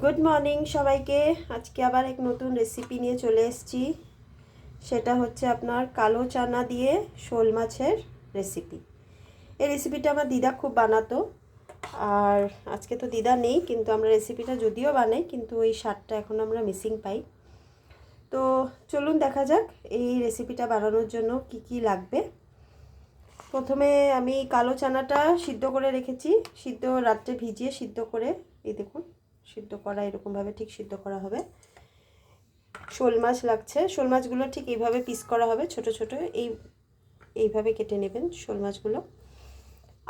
Good morning সবাইকে। আজকে আবার এক নতুন রেসিপি নিয়ে চলে এসেছি। সেটা হচ্ছে আপনার কালো চানা দিয়ে শোল মাছের রেসিপি। এই রেসিপিটা আমার দিদা খুব বানাতো, আর আজকে তো দিদা নেই, কিন্তু আমরা রেসিপিটা যদিও বানাই কিন্তু ওই স্বাদটা এখন আমরা মিসিং পাই। তো চলুন দেখা যাক এই রেসিপিটা বানানোর জন্য কি কি লাগবে। প্রথমে আমি কালো চানাটা সিদ্ধ করে রেখেছি, রাত্রে ভিজিয়ে সিদ্ধ করে, এই দেখুন সিদ্ধ করা এরকমভাবে ঠিক সিদ্ধ করা হবে। শোল মাছ লাগছে, শোল মাছগুলো ঠিক এইভাবে পিস করা হবে, ছোট ছোট এইভাবে কেটে নেবেন শোল মাছগুলো।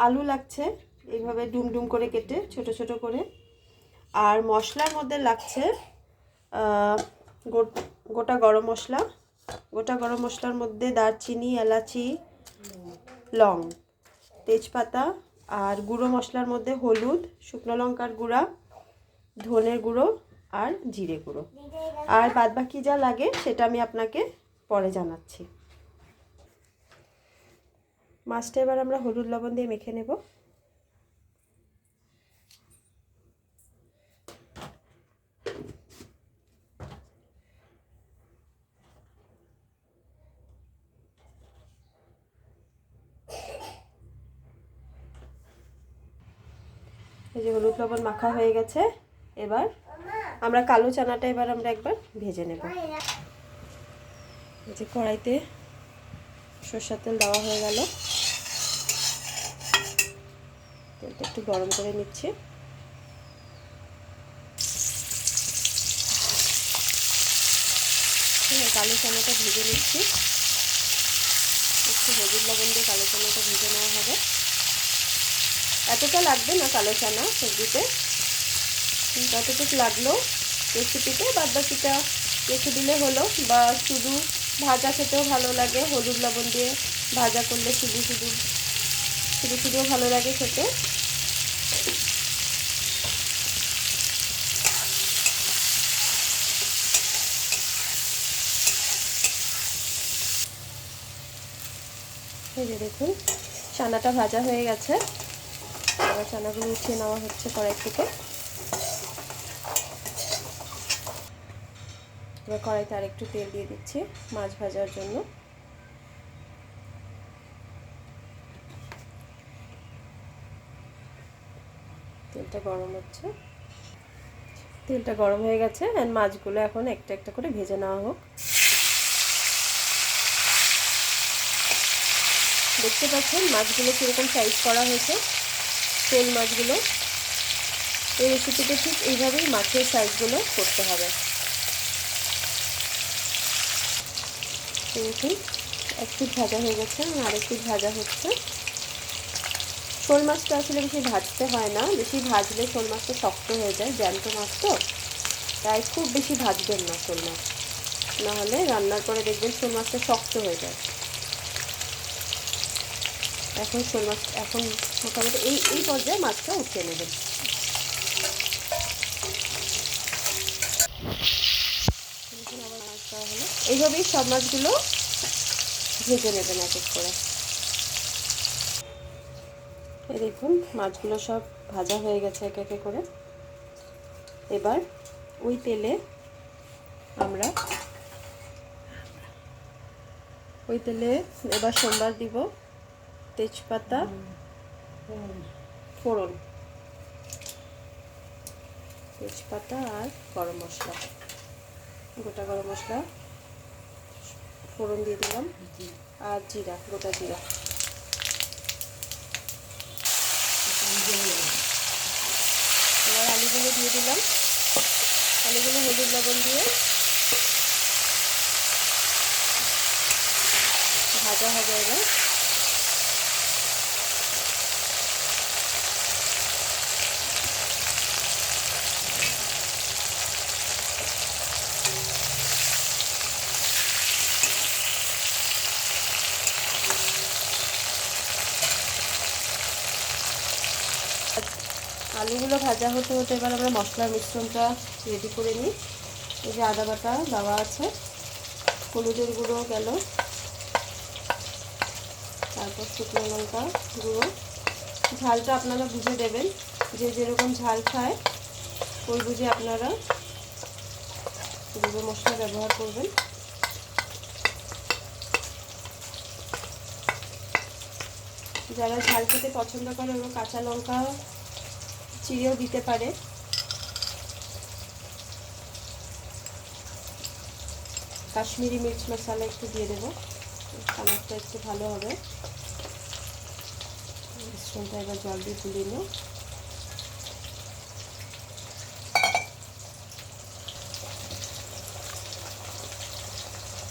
আলু লাগছে এইভাবে ডুম ডুম করে কেটে ছোট ছোট করে। আর মশলার মধ্যে লাগছে গোটা গরম মশলা। গোটা গরম মশলার মধ্যে দারচিনি, এলাচি, লং, তেজপাতা, আর গুঁড়ো মশলার মধ্যে হলুদ, শুকনো লঙ্কার গুঁড়া, ধনের গুঁড়ো আর জিরে গুঁড়ো। আর বাদবাকি যা লাগে সেটা আমি আপনাকে পরে জানাচ্ছি। মাছটা এবার আমরা হলুদ লবণ দিয়ে মেখে নেব। এই যে হলুদ লবণ মাখা হয়ে গেছে। এবার আমরা কালো চানাটা আমরা একবার ভেজে নেব। এই যে কড়াইতে সরষের তেল দেওয়া হয়ে গেল, তেলটা একটু গরম করে নিচ্ছি। কালো চানাটা ভেজে নিচ্ছি, একটু হলুদ লবণ দিয়ে কালো চানাটা ভেজে নেওয়া হবে। এতটা লাগবে না কালো চানা সবজিতে, যতটুকু লাগলো রেসিপিতে, বাদবাকিটা রেখে দিলে হলো। বা শুধু ভাজা খেতেও ভালো লাগে, হলুদ লবণ দিয়ে ভাজা করলে শুধুও ভালো লাগে খেতে। এই যে দেখুন চানাটা ভাজা হয়ে গেছে, এবার চানাগুলো উঠিয়ে নেওয়া হচ্ছে কড়াই থেকে। এবার কড়াইতে আর একটু তেল দিয়ে দিচ্ছি মাছ ভাজার জন্য। তেলটা গরম হচ্ছে, তেলটা গরম হয়ে গেছে। আর মাছগুলো এখন একটা একটা করে ভেজে নেওয়া হোক। দেখতে পাচ্ছেন মাছগুলো কীরকম সাইজ করা হয়েছে, শোল মাছগুলো। এই রেসিপিতে ঠিক এইভাবেই মাছের সাইজগুলো করতে হবে। দেখুন এক পিঠ ভাজা হয়ে গেছে, আর এক পিঠ ভাজা হচ্ছে। শোল মাছটা আসলে বেশি ভাজতে হয় না, বেশি ভাজলে শোল মাছটা শক্ত হয়ে যায়, জ্যান্ত মাছ তো, তাই খুব বেশি ভাজবেন না শোল মাছ, নাহলে রান্নার পরে দেখবেন শোল মাছটা শক্ত হয়ে যায়। এখন শোল মাছ মোটামুটি এই পর্যায়ে মাছটা উঠিয়ে নেবেন। এইভাবেই সব মাছগুলো ভেজে নেবেন এক এক করে। এই দেখুন মাছগুলো সব ভাজা হয়ে গেছে এক এক করে। এবার ওই তেলে এবার সোমবার দিব তেজপাতা, ফোড়ন, তেজপাতা আর গরম মশলা, গোটা গরম মশলা ফোড়ন দিয়ে দিলাম, আর জিরা, গোটা জিরা। এবার আলুগুলো দিয়ে দিলাম, আলুগুলো হলুদ লবণ দিয়ে ভাজা হবে। এবার আলুগুলো ভাজা হতে হতে এবার আমরা মশলার মিশ্রণটা রেডি করে নিই। এই যে আদা বাটা দেওয়া আছে, হলুদের গুঁড়ো গেল, তারপর শুকনো লঙ্কা গুঁড়ো। ঝালটা আপনারা বুঝে দেবেন, যে যেরকম ঝাল খায় ওই বুঝে আপনারা গুঁড়ো মশলা ব্যবহার করবেন। যারা ঝাল খেতে পছন্দ করে ওরা কাঁচা লঙ্কা চিড়েও দিতে পারে। কাশ্মীরি মির্চ মশলা একটু দিয়ে দেবো, কালারটা একটু ভালো হবে। মিশ্রণটা এবার জল দিয়ে গুলিয়ে নেব।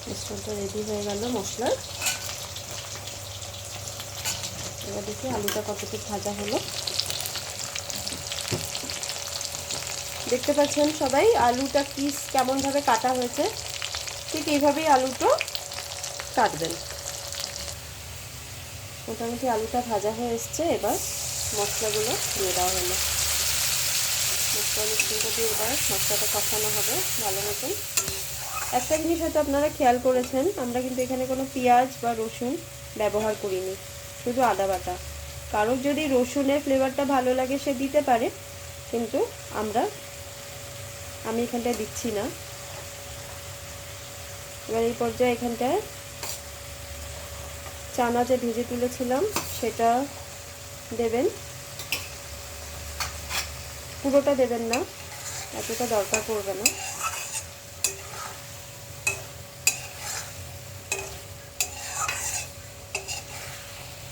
মিশ্রণটা রেডি হয়ে গেল মশলার। এবার দেখি আলুটা কতটুকু ভাজা হলো। দেখতে পাচ্ছেন সবাই আলুটা পিস কেমনভাবে কাটা হয়েছে, ঠিক এইভাবেই আলুটা কাটবেন। মোটামুটি আলুটা ভাজা হয়ে এসছে। এবার মশলাগুলো দিয়ে দেওয়া হলো। মশলা মিশ্রণটা দিয়ে এবার মশলাটা কষানো হবে ভালো মতন। একটা জিনিস হয়তো আপনারা খেয়াল করেছেন, আমরা কিন্তু এখানে কোনো পেঁয়াজ বা রসুন ব্যবহার করিনি, শুধু আদা বাটা। কারোর যদি রসুনের ফ্লেভারটা ভালো লাগে সে দিতে পারে, কিন্তু আমি এখানটায় দিচ্ছি না। এবার এই পর্যায়ে এখানটায় চানা যে ভেজে তুলেছিলাম সেটা দেবেন। পুরোটা দেবেন না, এতটা দরকার পড়বে না।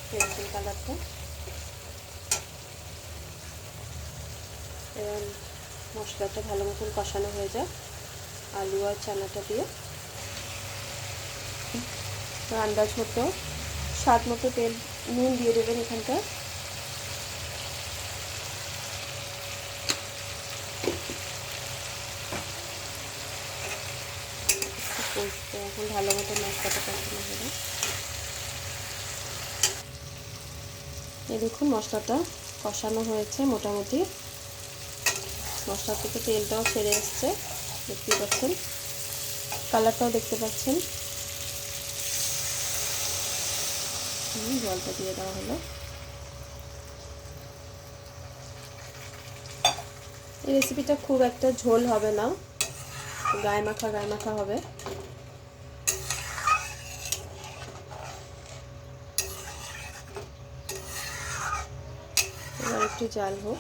পেন্সিল কালারটা এবার মশলাটা ভালো মতন কষানো হয়ে যায় আলু আর চানাটা দিয়ে। আন্দাজ মতো স্বাদ মতো তেল নুন দিয়ে দেবেন এখানটা। এখন ভালো মতো মশলাটা কষানো হবে। এই দেখুন মশলাটা কষানো হয়েছে মোটামুটি। মশলা থেকে তেলটাও ছেড়ে এসছে, দেখতে পাচ্ছেন। কালারটাও দেখতে পাচ্ছেন। জলটা দিয়ে দেওয়া হলো। এই রেসিপিটা খুব একটা ঝোল হবে না, গায়ে মাখা হবে। এবার একটু জাল হোক।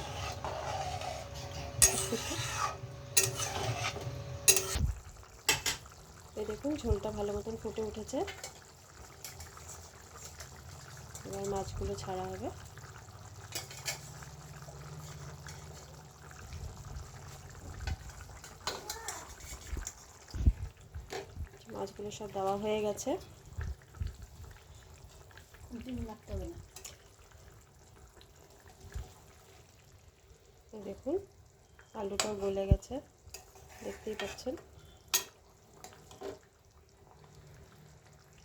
এই দেখুন ঝোলটা ভালো মতন ফুটে উঠেছে। এবার মাছগুলো ছাড়া হবে। মাছগুলো সব দেওয়া হয়ে গেছে। দেখুন আলুটাও গলে গেছে, দেখতেই পাচ্ছেন।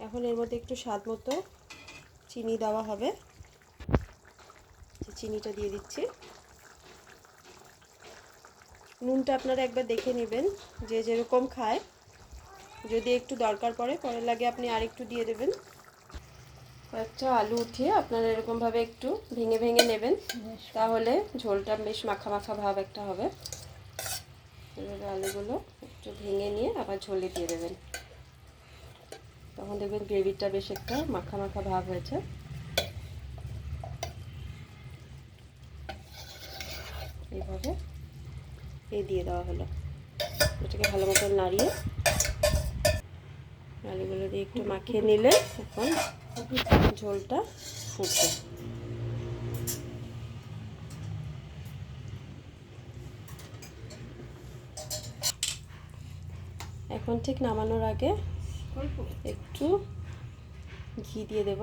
এখন এর মধ্যে একটু স্বাদ মতো চিনি দেওয়া হবে। চিনিটা দিয়ে দিচ্ছি। নুনটা আপনারা একবার দেখে নেবেন, যে যেরকম খায়। যদি একটু দরকার পড়ে পরে লাগে আপনি আর একটু দিয়ে দেবেন। কয়েকটা আলু উঠিয়ে আপনারা এরকমভাবে একটু ভেঙে ভেঙে নেবেন, তাহলে ঝোলটা বেশ মাখা মাখা ভাব একটা হবে। এভাবে আলুগুলো একটু ভেঙে নিয়ে আবার ঝোলে দিয়ে দেবেন, তখন দেখবেন গ্রেভিটা বেশ একটা মাখা মাখা ভাব হয়েছে। এইভাবে দিয়ে দেওয়া হলো। এটাকে ভালো মতো নাড়িয়ে আলুগুলো দিয়ে একটু মাখিয়ে নিলে এখন ঝোলটা ফুটবে। এখন ঠিক নামানোর আগে একটু ঘি দিয়ে দেব।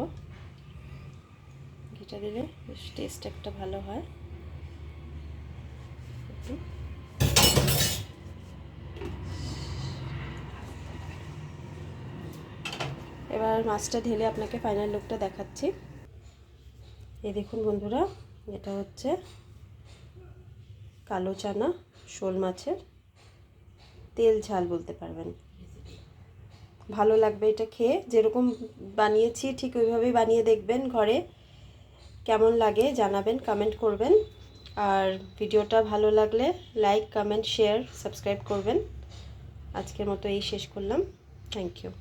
ঘিটা দিলে বেশ টেস্ট একটা ভালো হয়। এবার মাছটা ঢেলে আপনাকে ফাইনাল লুকটা দেখাচ্ছি। এই দেখুন বন্ধুরা, এটা হচ্ছে কালো চানা শোল মাছের তেল ঝাল বলতে পারবেন। ভালো লাগবে এটা খেয়ে। যেরকম বানিয়েছি ঠিক ওইভাবেই বানিয়ে দেখবেন ঘরে, কেমন লাগে জানাবেন, কমেন্ট করবেন। আর ভিডিওটা ভালো লাগলে লাইক, কমেন্ট, শেয়ার, সাবস্ক্রাইব করবেন। আজকের মতো এই শেষ করলাম। Thank you.